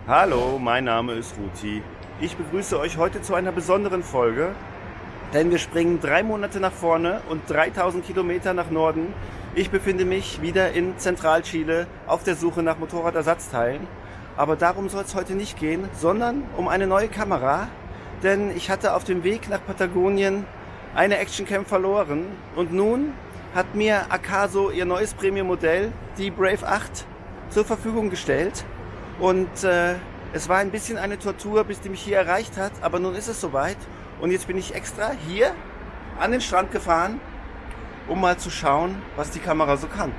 Hallo, mein Name ist Ruti. Ich begrüße euch heute zu einer besonderen Folge, denn wir springen 3 Monate nach vorne und 3000 Kilometer nach Norden. Ich befinde mich wieder in Zentralchile auf der Suche nach Motorradersatzteilen. Aber darum soll es heute nicht gehen, sondern um eine neue Kamera. Denn ich hatte auf dem Weg nach Patagonien eine Actioncam verloren und nun hat mir Akaso ihr neues Premium-Modell, die Brave 8, zur Verfügung gestellt. Und es war ein bisschen eine Tortur, bis die mich hier erreicht hat, aber nun ist es soweit. Und jetzt bin ich extra hier an den Strand gefahren, um mal zu schauen, was die Kamera so kann.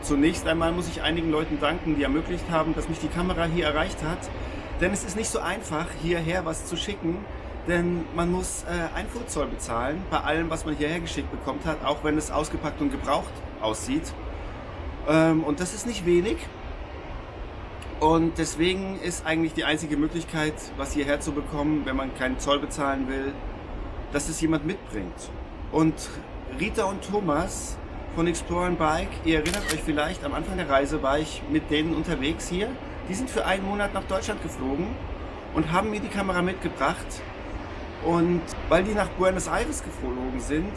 Zunächst einmal muss ich einigen Leuten danken, die ermöglicht haben, dass mich die Kamera hier erreicht hat. Denn es ist nicht so einfach, hierher was zu schicken, denn man muss Einfuhrzoll bezahlen bei allem, was man hierher geschickt bekommt hat, auch wenn es ausgepackt und gebraucht aussieht. Und das ist nicht wenig. Und deswegen ist eigentlich die einzige Möglichkeit, was hierher zu bekommen, wenn man keinen Zoll bezahlen will, dass es jemand mitbringt. Und Rita und Thomas von Explore and Bike, ihr erinnert euch vielleicht, am Anfang der Reise war ich mit denen unterwegs hier. Die sind für einen Monat nach Deutschland geflogen und haben mir die Kamera mitgebracht. Und weil die nach Buenos Aires geflogen sind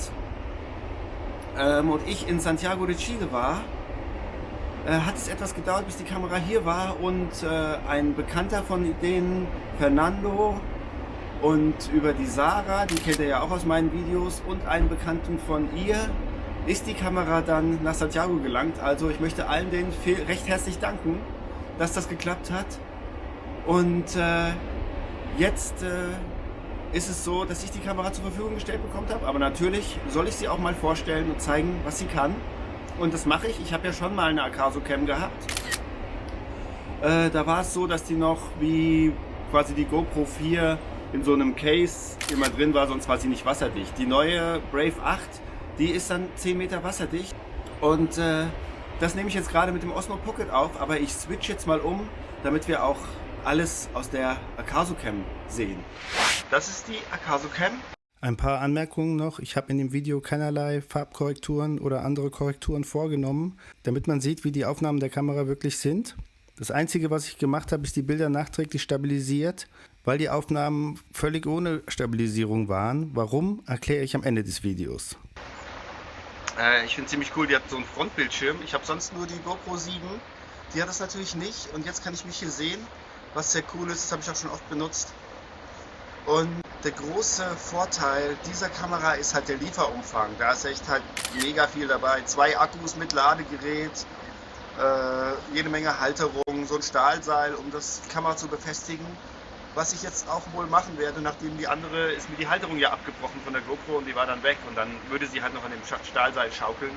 und ich in Santiago de Chile war, hat es etwas gedauert, bis die Kamera hier war. Und ein Bekannter von denen, Fernando, und über die Sarah, die kennt ihr ja auch aus meinen Videos, und einen Bekannten von ihr, ist die Kamera dann nach Santiago gelangt. Also ich möchte allen denen recht herzlich danken, dass das geklappt hat. Und jetzt ist es so, dass ich die Kamera zur Verfügung gestellt bekommen habe. Aber natürlich soll ich sie auch mal vorstellen und zeigen, was sie kann. Und das mache ich. Ich habe ja schon mal eine Akaso Cam gehabt. Da war es so, dass die noch wie quasi die GoPro 4 in so einem Case immer drin war, sonst war sie nicht wasserdicht. Die neue Brave 8, die ist dann 10 Meter wasserdicht und das nehme ich jetzt gerade mit dem Osmo Pocket auf, aber ich switch jetzt mal um, damit wir auch alles aus der Akaso Cam sehen. Das ist die Akaso Cam. Ein paar Anmerkungen noch. Ich habe in dem Video keinerlei Farbkorrekturen oder andere Korrekturen vorgenommen, damit man sieht, wie die Aufnahmen der Kamera wirklich sind. Das Einzige, was ich gemacht habe, ist die Bilder nachträglich stabilisiert, weil die Aufnahmen völlig ohne Stabilisierung waren. Warum, erkläre ich am Ende des Videos. Ich finde ziemlich cool, die hat so einen Frontbildschirm. Ich habe sonst nur die GoPro 7. Die hat das natürlich nicht. Und jetzt kann ich mich hier sehen, was sehr cool ist. Das habe ich auch schon oft benutzt. Und der große Vorteil dieser Kamera ist halt der Lieferumfang. Da ist echt halt mega viel dabei. 2 Akkus mit Ladegerät, jede Menge Halterung, so ein Stahlseil, um das die Kamera zu befestigen. was ich jetzt auch wohl machen werde, nachdem die andere, ist mir die Halterung ja abgebrochen von der GoPro und die war dann weg und dann würde sie halt noch an dem Stahlseil schaukeln,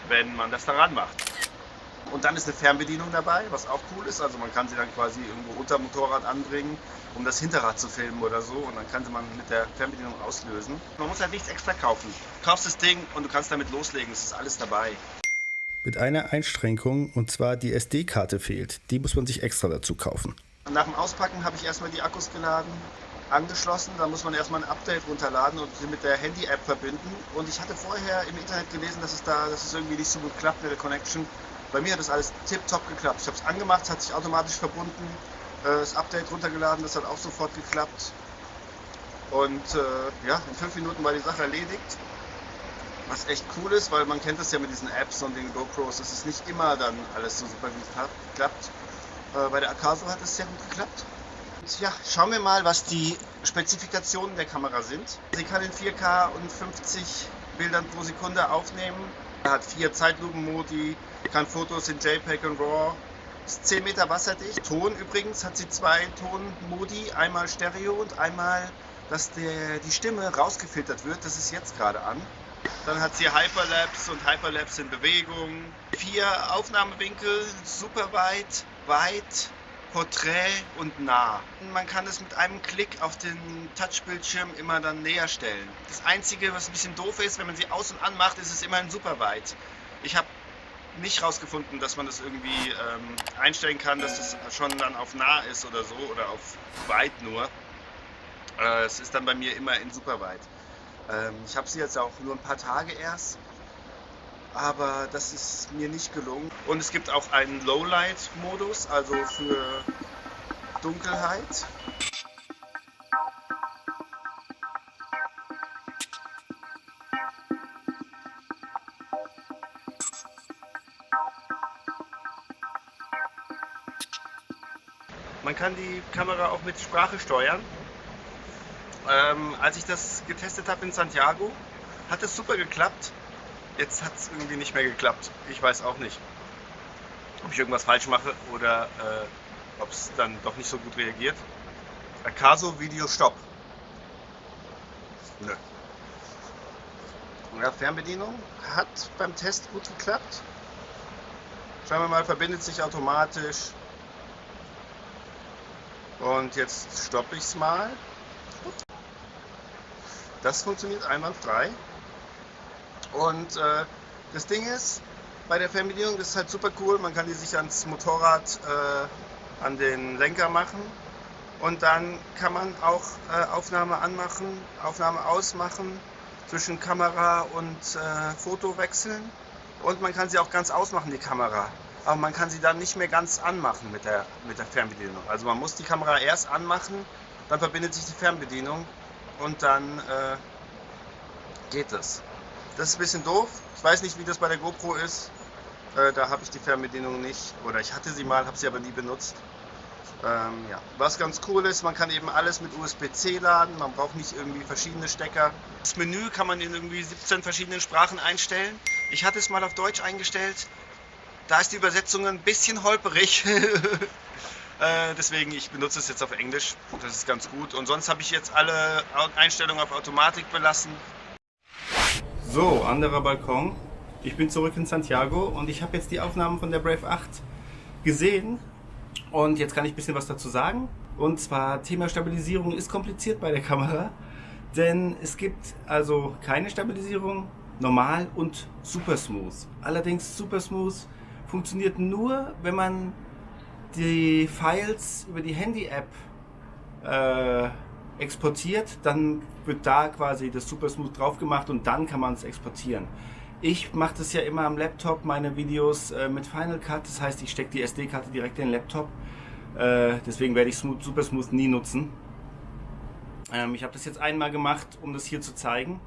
wenn man das daran macht. Und dann ist eine Fernbedienung dabei, was auch cool ist, also man kann sie dann quasi irgendwo unter dem Motorrad anbringen, um das Hinterrad zu filmen oder so und dann kann sie man mit der Fernbedienung auslösen. Man muss halt nichts extra kaufen. Du kaufst das Ding und du kannst damit loslegen, es ist alles dabei. Mit einer Einschränkung, und zwar die SD-Karte fehlt. Die muss man sich extra dazu kaufen. Nach dem Auspacken habe ich erstmal die Akkus geladen, angeschlossen. Da muss man erstmal ein Update runterladen und sie mit der Handy-App verbinden. Und ich hatte vorher im Internet gelesen, dass es irgendwie nicht so gut klappt mit der Connection. Bei mir hat das alles tipptopp geklappt. Ich habe es angemacht, es hat sich automatisch verbunden. Das Update runtergeladen, das hat auch sofort geklappt. Und ja, in 5 Minuten war die Sache erledigt. Was echt cool ist, weil man kennt das ja mit diesen Apps und den GoPros, es ist nicht immer dann alles so super gut klappt. Bei der Akaso hat es sehr gut geklappt. Und ja, schauen wir mal, was die Spezifikationen der Kamera sind. Sie kann in 4K und 50 Bildern pro Sekunde aufnehmen. Sie hat 4 Zeitlupenmodi, kann Fotos in JPEG und RAW. Ist 10 Meter wasserdicht. Ton übrigens hat sie 2 Tonmodi, einmal Stereo und einmal, dass die Stimme rausgefiltert wird. Das ist jetzt gerade an. Dann hat sie Hyperlapse und Hyperlapse in Bewegung. 4 Aufnahmewinkel, super weit, weit, Porträt und nah. Man kann es mit einem Klick auf den Touchbildschirm immer dann näher stellen. Das Einzige, was ein bisschen doof ist, wenn man sie aus und an macht, ist es immerhin super weit. Ich habe nicht rausgefunden, dass man das irgendwie einstellen kann, dass das schon dann auf nah ist oder so oder auf weit nur. Es ist dann bei mir immer in super weit. Ich habe sie jetzt auch nur ein paar Tage erst, aber das ist mir nicht gelungen. Und es gibt auch einen Lowlight-Modus, also für Dunkelheit. Man kann die Kamera auch mit Sprache steuern. Als ich das getestet habe in Santiago, hat es super geklappt. Jetzt hat es irgendwie nicht mehr geklappt. Ich weiß auch nicht, ob ich irgendwas falsch mache oder ob es dann doch nicht so gut reagiert. Akaso Video Stopp. Nö. Ja, Fernbedienung hat beim Test gut geklappt. Schauen wir mal, verbindet sich automatisch. Und jetzt stoppe ich es mal. Das funktioniert einwandfrei. Und das Ding ist, bei der Fernbedienung, das ist halt super cool, man kann die sich ans Motorrad, an den Lenker machen und dann kann man auch Aufnahme anmachen, Aufnahme ausmachen, zwischen Kamera und Foto wechseln und man kann sie auch ganz ausmachen, die Kamera. Aber man kann sie dann nicht mehr ganz anmachen mit der Fernbedienung. Also man muss die Kamera erst anmachen, dann verbindet sich die Fernbedienung und dann geht es. Das ist ein bisschen doof. Ich weiß nicht, wie das bei der GoPro ist. Da habe ich die Fernbedienung nicht. Oder ich hatte sie mal, habe sie aber nie benutzt. Ja. Was ganz cool ist, man kann eben alles mit USB-C laden. Man braucht nicht irgendwie verschiedene Stecker. Das Menü kann man in irgendwie 17 verschiedenen Sprachen einstellen. Ich hatte es mal auf Deutsch eingestellt. Da ist die Übersetzung ein bisschen holperig. Deswegen, ich benutze es jetzt auf Englisch. Das ist ganz gut. Und sonst habe ich jetzt alle Einstellungen auf Automatik belassen. So, anderer Balkon. Ich bin zurück in Santiago und ich habe jetzt die Aufnahmen von der Brave 8 gesehen. Und jetzt kann ich ein bisschen was dazu sagen. Und zwar, Thema Stabilisierung ist kompliziert bei der Kamera. Denn es gibt also keine Stabilisierung, normal und Super Smooth. Allerdings Super Smooth funktioniert nur, wenn man die Files über die Handy-App exportiert, dann wird da quasi das Super Smooth drauf gemacht und dann kann man es exportieren. Ich mache das ja immer am Laptop, meine Videos mit Final Cut, das heißt, ich stecke die SD-Karte direkt in den Laptop, deswegen werde ich Super Smooth nie nutzen. Ich habe das jetzt einmal gemacht, um das hier zu zeigen.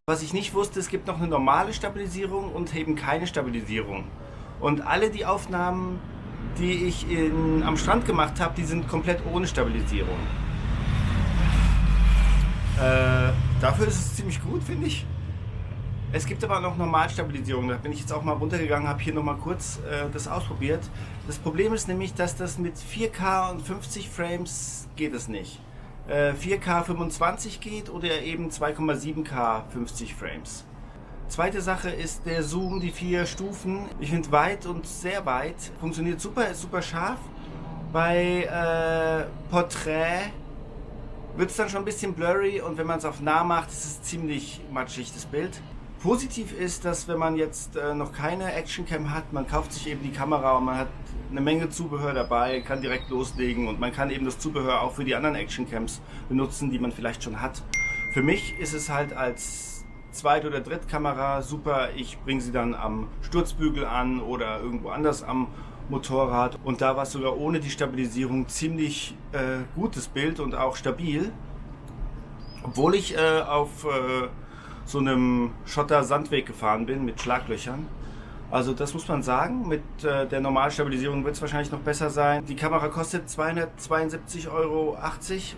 Was ich nicht wusste, es gibt noch eine normale Stabilisierung und eben keine Stabilisierung. Und alle die Aufnahmen, die ich am Strand gemacht habe, die sind komplett ohne Stabilisierung. Dafür ist es ziemlich gut, finde ich. Es gibt aber noch Normalstabilisierung. Da bin ich jetzt auch mal runtergegangen, habe hier nochmal kurz das ausprobiert. Das Problem ist nämlich, dass das mit 4K und 50 Frames geht es nicht. 4K 25 geht oder eben 2,7K 50 Frames. Zweite Sache ist der Zoom, die 4 Stufen. Ich finde weit und sehr weit. Funktioniert super, ist super scharf. Bei Portrait wird es dann schon ein bisschen blurry und wenn man es auf nah macht, ist es ziemlich matschig, das Bild. Positiv ist, dass wenn man jetzt noch keine Actioncam hat, man kauft sich eben die Kamera und man hat eine Menge Zubehör dabei, kann direkt loslegen und man kann eben das Zubehör auch für die anderen Actioncams benutzen, die man vielleicht schon hat. Für mich ist es halt als Zweit- oder Drittkamera super. Ich bringe sie dann am Sturzbügel an oder irgendwo anders am Motorrad und da war es sogar ohne die Stabilisierung ziemlich gutes Bild und auch stabil, obwohl ich auf so einem Schotter-Sandweg gefahren bin mit Schlaglöchern. Also das muss man sagen, mit der Normalstabilisierung wird es wahrscheinlich noch besser sein. Die Kamera kostet 272,80 €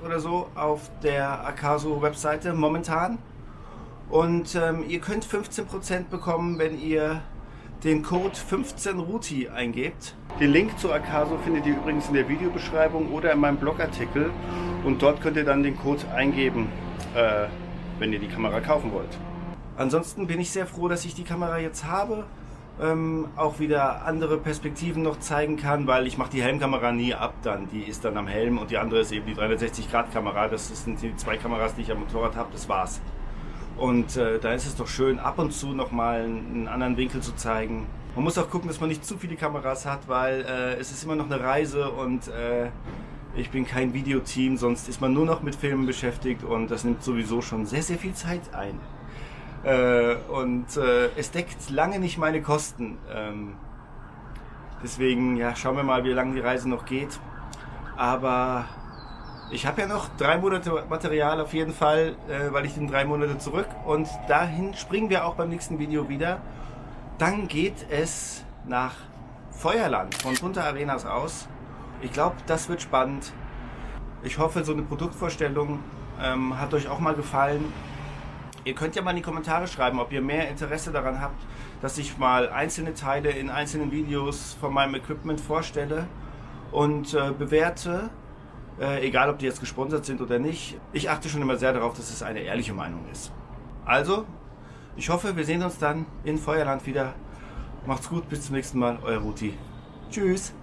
oder so auf der Akaso-Webseite momentan. Und ihr könnt 15% bekommen, wenn ihr den Code 15ruti eingebt. Den Link zu Akaso findet ihr übrigens in der Videobeschreibung oder in meinem Blogartikel. Und dort könnt ihr dann den Code eingeben, wenn ihr die Kamera kaufen wollt. Ansonsten bin ich sehr froh, dass ich die Kamera jetzt habe. Auch wieder andere Perspektiven noch zeigen kann, weil ich mache die Helmkamera nie ab dann. Die ist dann am Helm und die andere ist eben die 360-Grad-Kamera. Das sind die 2 Kameras, die ich am Motorrad habe, das war's. Und da ist es doch schön, ab und zu nochmal einen anderen Winkel zu zeigen. Man muss auch gucken, dass man nicht zu viele Kameras hat, weil es ist immer noch eine Reise und ich bin kein Videoteam, sonst ist man nur noch mit Filmen beschäftigt und das nimmt sowieso schon sehr, sehr viel Zeit ein. Es deckt lange nicht meine Kosten. Deswegen, ja, schauen wir mal, wie lange die Reise noch geht. Aber ich habe ja noch 3 Monate Material auf jeden Fall, weil ich bin 3 Monate zurück. Und dahin springen wir auch beim nächsten Video wieder. Dann geht es nach Feuerland von Punta Arenas aus. Ich glaube, das wird spannend. Ich hoffe, so eine Produktvorstellung hat euch auch mal gefallen. Ihr könnt ja mal in die Kommentare schreiben, ob ihr mehr Interesse daran habt, dass ich mal einzelne Teile in einzelnen Videos von meinem Equipment vorstelle und bewerte, egal ob die jetzt gesponsert sind oder nicht. Ich achte schon immer sehr darauf, dass es eine ehrliche Meinung ist. Also, ich hoffe, wir sehen uns dann in Feuerland wieder. Macht's gut, bis zum nächsten Mal, euer Ruti. Tschüss!